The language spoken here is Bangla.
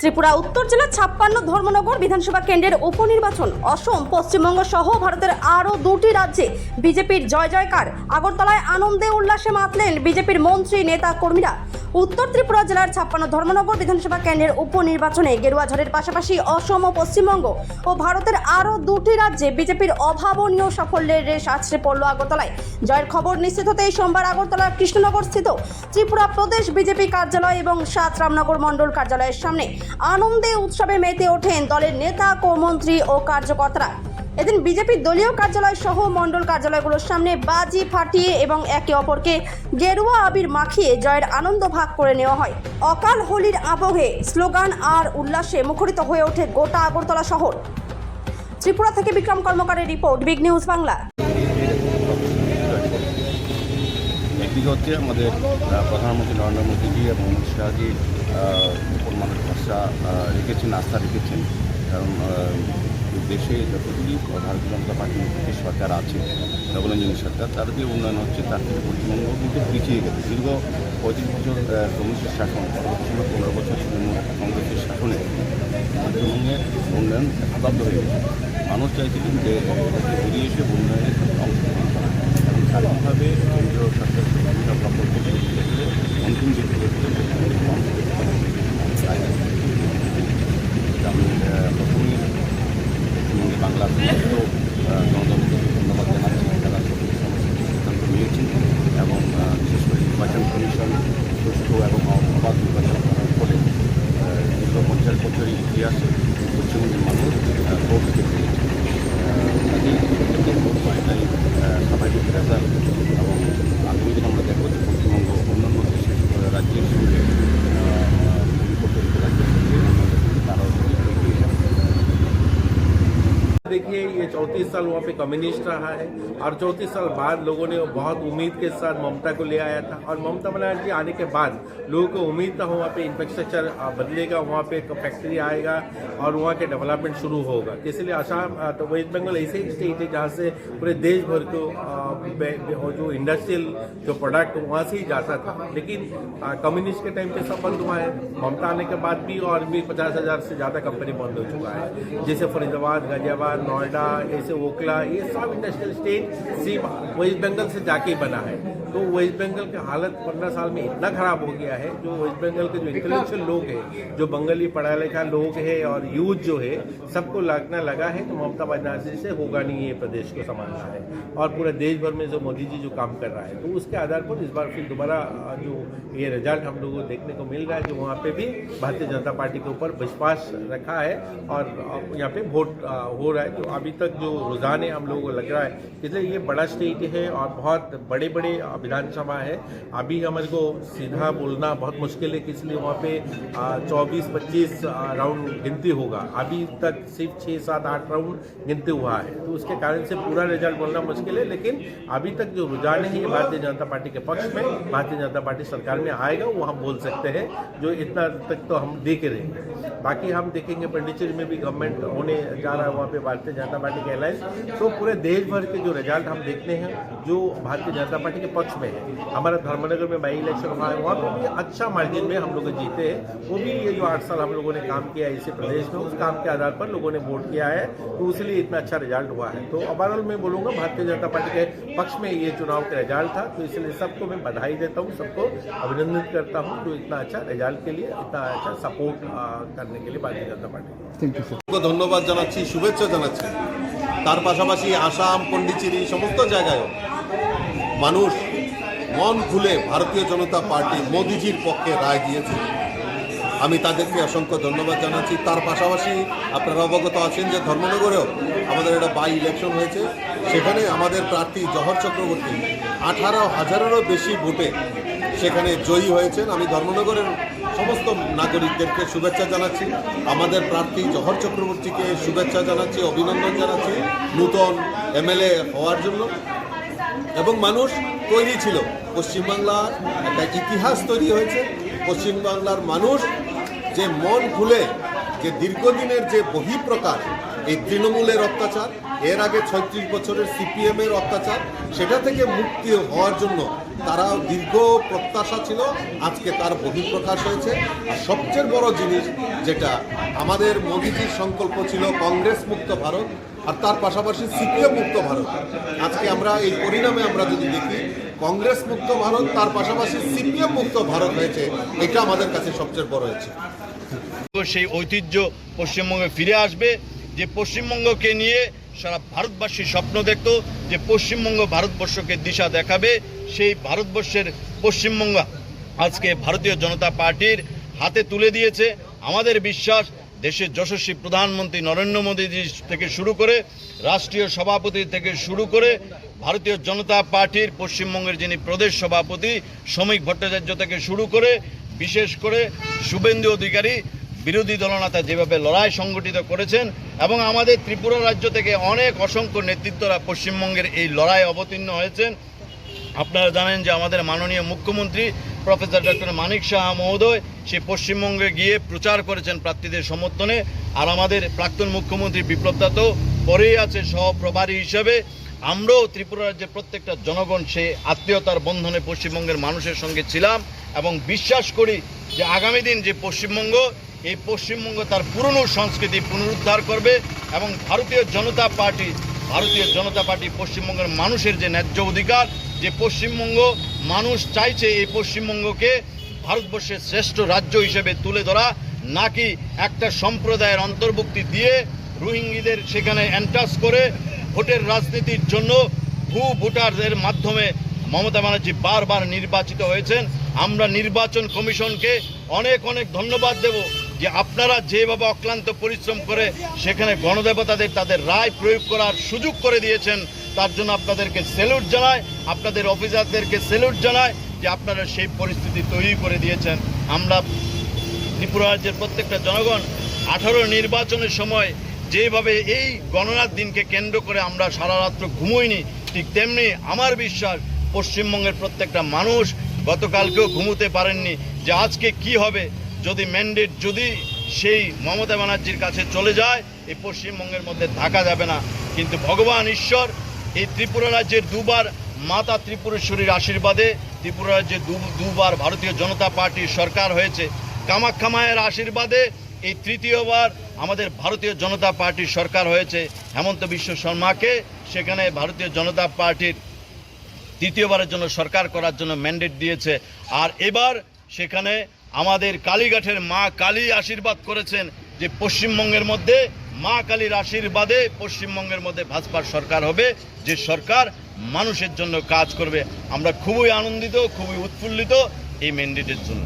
ত্রিপুরা উত্তর জেলার 56 ধর্মনগর বিধানসভা কেন্দ্রের উপনির্বাচন। অসম, পশ্চিমবঙ্গ সহ ভারতের আরও 2টি রাজ্যে বিজেপির জয় জয়কার। আগরতলায় আনন্দে উল্লাসে মাতলেন বিজেপির মন্ত্রী, নেতা, কর্মীরা। উত্তর ত্রিপুরা জেলার 56 ধর্মনগর বিধানসভা কেন্দ্রের উপনির্বাচনে গেরুয়া ঝড়ের পাশাপাশি অসম ও পশ্চিমবঙ্গ ও ভারতের আরও 2টি রাজ্যে বিজেপির অভাবনীয় সাফল্যের রেশ আছড়ে পড়ল আগরতলায়। জয়ের খবর নিশ্চিত হতেই সোমবার আগরতলার কৃষ্ণনগর স্থিত ত্রিপুরা প্রদেশ বিজেপি কার্যালয় এবং 7 রামনগর মণ্ডল কার্যালয়ের সামনে আনন্দে উৎসবে মেতে ওঠেন দলের নেতা, মন্ত্রী ও কার্যকর্তারা। এদিন বিজেপির দলীয় কার্যালয় সহ মণ্ডল কার্যালয়গুলোর সামনে বাজি ফাটিয়ে এবং একে অপরকে গেরুয়া আবির মাখিয়ে জয়ের আনন্দ ভাগ করে নেওয়া হয়। অকাল হোলির আবহে স্লোগান আর উল্লাসে মুখরিত হয়ে ওঠে গোটা আগরতলা শহর। ত্রিপুরা থেকে বিক্রম কর্মকারের রিপোর্ট, বিগ নিউজ বাংলা। একদিকে হচ্ছে আমাদের প্রধানমন্ত্রী নরেন্দ্র মোদীজি এবং অমিত শাহজি উপর মানুষ ভরসা রেখেছেন, আস্থা রেখেছেন। কারণ দেশে যতগুলি ভারতীয় জনতা পার্টির যে সরকার আছে, ডবল ইঞ্জিন সরকার, তার যে উন্নয়ন হচ্ছে তার থেকে পশ্চিমবঙ্গ কিন্তু পিছিয়ে গেছে। দীর্ঘ 35 বছর কমিউনিস্টের শাসন, পরবর্তী 15 বছর তৃণমূল কংগ্রেসের শাসনে পশ্চিমবঙ্গের উন্নয়ন স্তব্ধ হয়ে গেছে। মানুষ চাইছিলেন যে বেরিয়ে এসে উন্নয়নের অংশগ্রহণ করা। কারণ স্বাধীনভাবে কেন্দ্রীয় সরকার বিভিন্ন প্রকল্প অন্তিম দিকে আমি প্রথমেই পশ্চিমবঙ্গে বাংলার সমস্ত জনগণকে ধন্যবাদ জানাচ্ছি। তারা সঠিক সমস্ত সিদ্ধান্ত নিয়েছেন এবং বিশেষ করে নির্বাচন কমিশন সুষ্ঠু এবং অবাধ নির্বাচন করার ফলে দীর্ঘ 50 বছরের ইতিহাসে পশ্চিমবঙ্গের মানুষ ভোট দিতে পেরেছে। ভোট পায়টাই স্বাভাবিক রেজাল্ট এবং আগামী দিন আমরা দেখব যে পশ্চিমবঙ্গ অন্যান্য দেশের রাজ্যের সঙ্গে বিপরীত রাজ্যের সঙ্গে তারাও এগিয়ে যাবে। देखिए, ये 34 साल वहाँ पे कम्युनिस्ट रहा है और 34 साल बाद लोगों ने बहुत उम्मीद के साथ ममता को ले आया था। और ममता बनर्जी आने के बाद लोगों को उम्मीद था वहाँ पे इंफ्रास्ट्रक्चर बदलेगा, वहाँ पे एक फैक्ट्री आएगा और वहाँ के डेवलपमेंट शुरू होगा। इसलिए असम तो वेस्ट बंगाल ऐसे ही स्टेट है जहाँ से पूरे देश भर को जो इंडस्ट्रियल जो प्रोडक्ट वहाँ से ही जाता था। लेकिन कम्युनिस्ट के टाइम पे सब बंद हुआ है। ममता आने के बाद भी और भी 50,000 से ज़्यादा कंपनी बंद हो चुका है। जैसे फरीदाबाद, गाजियाबाद, नोएडा, ऐसे ओखला, ये सब इंडस्ट्रियल स्टेट सिर्फ वेस्ट बंगाल से जाके बना है। तो वेस्ट बंगाल की हालत 15 साल में इतना खराब हो गया है। जो वेस्ट बंगाल के जो इंटेलेक्चुअल लोग हैं, जो बंगाली पढ़ा लिखा लोग हैं और यूथ जो है, सबको लगना लगा है तो ममता बनर्जी से होगा नहीं ये प्रदेश को संभालना है। और पूरे देश भर में जो मोदी जी जो काम कर रहा है, तो उसके आधार पर इस बार फिर दोबारा जो ये रिजल्ट हम लोगों को देखने को मिल रहा है, जो वहाँ पे भी भारतीय जनता पार्टी के ऊपर विश्वास रखा है और यहाँ पे वोट हो रहा है। तो अभी तक जो रुझान है हम लोगों को लग रहा है, इसलिए ये बड़ा स्टेट है और बहुत बड़े बड़े विधानसभा है। अभी हमारे को सीधा बोलना बहुत मुश्किल है, इसलिए वहाँ पे 24-25 राउंड गिनती होगा। अभी तक सिर्फ 6, 7, 8 राउंड गिनती हुआ है, तो उसके कारण से पूरा रिजल्ट बोलना मुश्किल है। लेकिन अभी तक जो रुझान है ये भारतीय जनता पार्टी के पक्ष में, भारतीय जनता पार्टी सरकार में आएगा, वो हम बोल सकते हैं। जो इतना तक तो हम देख रहेंगे, बाकी हम देखेंगे पांडिचेरी में भी गवर्नमेंट होने जा रहा है, वहाँ पे भारतीय जनता पार्टी के अलायंस। तो पूरे देश भर के जो रिजल्ट हम देखते हैं जो भारतीय जनता पार्टी के पक्ष में है। हमारा धर्मनगर में बाई इलेक्शन हुआ है, वहाँ पर भी अच्छा मार्जिन में हम लोग जीते हैं। वो भी ये जो 8 साल हम लोगों ने काम किया है इसी प्रदेश में, उस काम के आधार पर लोगों ने वोट किया है, तो इसलिए इतना अच्छा रिजल्ट हुआ है। तो ओवरऑल मैं बोलूँगा भारतीय जनता पार्टी के पक्ष में ये चुनाव का रिजल्ट था, तो इसलिए सबको मैं बधाई देता हूँ, सबको अभिनंदित करता हूँ तो इतना अच्छा रिजल्ट के लिए, इतना अच्छा सपोर्ट करने के लिए भारतीय जनता पार्टी। ধন্যবাদ জানাচ্ছি, শুভেচ্ছা জানাচ্ছি। তার পাশাপাশি আসাম, পন্ডিচেরি সমস্ত জায়গায় মানুষ মন খুলে ভারতীয় জনতা পার্টি মোদিজির পক্ষে রায় দিয়েছে। আমি তাদেরকে অসংখ্য ধন্যবাদ জানাচ্ছি। তার পাশাপাশি আপনারা অবগত আছেন যে ধর্মনগরেও আমাদের একটা বাই ইলেকশন হয়েছে, সেখানে আমাদের প্রার্থী জহর চক্রবর্তী 18,000-এরও বেশি ভোটে সেখানে জয়ী হয়েছেন। আমি ধর্মনগরের সমস্ত নাগরিকদেরকে শুভেচ্ছা জানাচ্ছি, আমাদের প্রার্থী জহর চক্রবর্তীকে শুভেচ্ছা জানাচ্ছি, অভিনন্দন জানাচ্ছি নূতন এমএলএ হওয়ার জন্য। এবং মানুষ তৈরি ছিল, পশ্চিমবাংলার একটা ইতিহাস তৈরি হয়েছে। পশ্চিমবাংলার মানুষ যে মন খুলে, যে দীর্ঘদিনের যে বহিঃপ্রকাশ, এই তৃণমূলের অত্যাচার, এর আগে 36 বছরের সিপিএমের অত্যাচার, সেটা থেকে মুক্তি হওয়ার জন্য তারা দীর্ঘ প্রত্যাশা ছিল, আজকে তার বহিঃপ্রকাশ হয়েছে। আর সবচেয়ে বড় জিনিস যেটা আমাদের মোদিজির সংকল্প ছিল কংগ্রেস মুক্ত ভারত, আর তার পাশাপাশি সিপিএম মুক্ত ভারত। আজকে আমরা এই পরিণামে আমরা যদি দেখি কংগ্রেস মুক্ত ভারত তার পাশাপাশি সিপিএম মুক্ত ভারত হয়েছে, এটা আমাদের কাছে সবচেয়ে বড় হয়েছে। সেই ঐতিহ্য পশ্চিমবঙ্গে ফিরে আসবে, যে পশ্চিমবঙ্গকে নিয়ে সারা ভারতবাসী স্বপ্ন দেখত, যে পশ্চিমবঙ্গ ভারতবর্ষকে দিশা দেখাবে। সেই ভারতবর্ষের পশ্চিমবঙ্গ আজকে ভারতীয় জনতা পার্টির হাতে তুলে দিয়েছে। আমাদের বিশ্বাস দেশের যশস্বী প্রধানমন্ত্রী নরেন্দ্র মোদীজি থেকে শুরু করে রাষ্ট্রীয় সভাপতি থেকে শুরু করে ভারতীয় জনতা পার্টির পশ্চিমবঙ্গের যিনি প্রদেশ সভাপতি শ্রমিক ভট্টাচার্য থেকে শুরু করে বিশেষ করে শুভেন্দু অধিকারী বিরোধী দলনেতা যেভাবে লড়াই সংগঠিত করেছেন, এবং আমাদের ত্রিপুরা রাজ্য থেকে অনেক অসংখ্য নেতৃত্বরা পশ্চিমবঙ্গের এই লড়াই অবতীর্ণ হয়েছেন। আপনারা জানেন যে আমাদের মাননীয় মুখ্যমন্ত্রী প্রফেসর ডক্টর মানিক সাহা মহোদয় সে পশ্চিমবঙ্গে গিয়ে প্রচার করেছেন প্রার্থীদের সমর্থনে। আর আমাদের প্রাক্তন মুখ্যমন্ত্রী বিপ্লব দত্ত পরেই আছে সহপ্রভারী হিসেবে। আমরাও ত্রিপুরা রাজ্যের প্রত্যেকটা জনগণ সে আত্মীয়তার বন্ধনে পশ্চিমবঙ্গের মানুষের সঙ্গে ছিলাম, এবং বিশ্বাস করি যে আগামী দিন যে পশ্চিমবঙ্গ, এই পশ্চিমবঙ্গ তার পুরনো সংস্কৃতি পুনরুদ্ধার করবে, এবং ভারতীয় জনতা পার্টি পশ্চিমবঙ্গের মানুষের যে ন্যায্য অধিকার, যে পশ্চিমবঙ্গ মানুষ চাইছে এই পশ্চিমবঙ্গকে ভারতবর্ষের শ্রেষ্ঠ রাজ্য হিসেবে তুলে ধরা, নাকি একটা সম্প্রদায়ের অন্তর্ভুক্তি দিয়ে রোহিঙ্গিদের সেখানে এন্টাস করে ভোটের রাজনীতির জন্য ভোটারদের মাধ্যমে মমতা ব্যানার্জি বারবার নির্বাচিত হয়েছেন। আমরা নির্বাচন কমিশনকে অনেক ধন্যবাদ দেব যে আপনারা যেভাবে অক্লান্ত পরিশ্রম করে সেখানে গণদেবতাদের তাদের রায় প্রয়োগ করার সুযোগ করে দিয়েছেন, তার জন্য আপনাদেরকে স্যালুট জানাই, আপনাদের অফিসারদেরকে স্যালুট জানাই যে আপনারা সেই পরিস্থিতি তৈরি করে দিয়েছেন। আমরা ত্রিপুরা রাজ্যের প্রত্যেকটা জনগণ 18 নির্বাচনের সময় যেভাবে এই গণনার দিনকে কেন্দ্র করে আমরা সারা রাত্র ঘুমোইনি, ঠিক তেমনি আমার বিশ্বাস পশ্চিমবঙ্গের প্রত্যেকটা মানুষ গতকালকেও ঘুমোতে পারেননি যে আজকে কি হবে। যদি ম্যান্ডেট যদি সেই মমতা ব্যানার্জির কাছে চলে যায়, এই পশ্চিমবঙ্গের মধ্যে থাকা যাবে না। কিন্তু ভগবান ঈশ্বর এই ত্রিপুরা রাজ্যের দুবার মাতা ত্রিপুরেশ্বরীর আশীর্বাদে ত্রিপুরা রাজ্যে দুবার ভারতীয় জনতা পার্টির সরকার হয়েছে। কামাখ্যা মায়ের আশীর্বাদে এই তৃতীয়বার আমাদের ভারতীয় জনতা পার্টির সরকার হয়েছে। হেমন্ত বিশ্ব শর্মাকে সেখানে ভারতীয় জনতা পার্টির তৃতীয়বারের জন্য সরকার করার জন্য ম্যান্ডেট দিয়েছে। আর এবার সেখানে আমাদের কালীঘাটের মা কালী আশীর্বাদ করেছেন যে পশ্চিমবঙ্গের মধ্যে মা কালীর আশীর্বাদে পশ্চিমবঙ্গের মধ্যে ভাজপার সরকার হবে, যে সরকার মানুষের জন্য কাজ করবে। আমরা খুবই আনন্দিত, খুবই উৎফুল্লিত এই ম্যান্ডেটের জন্য।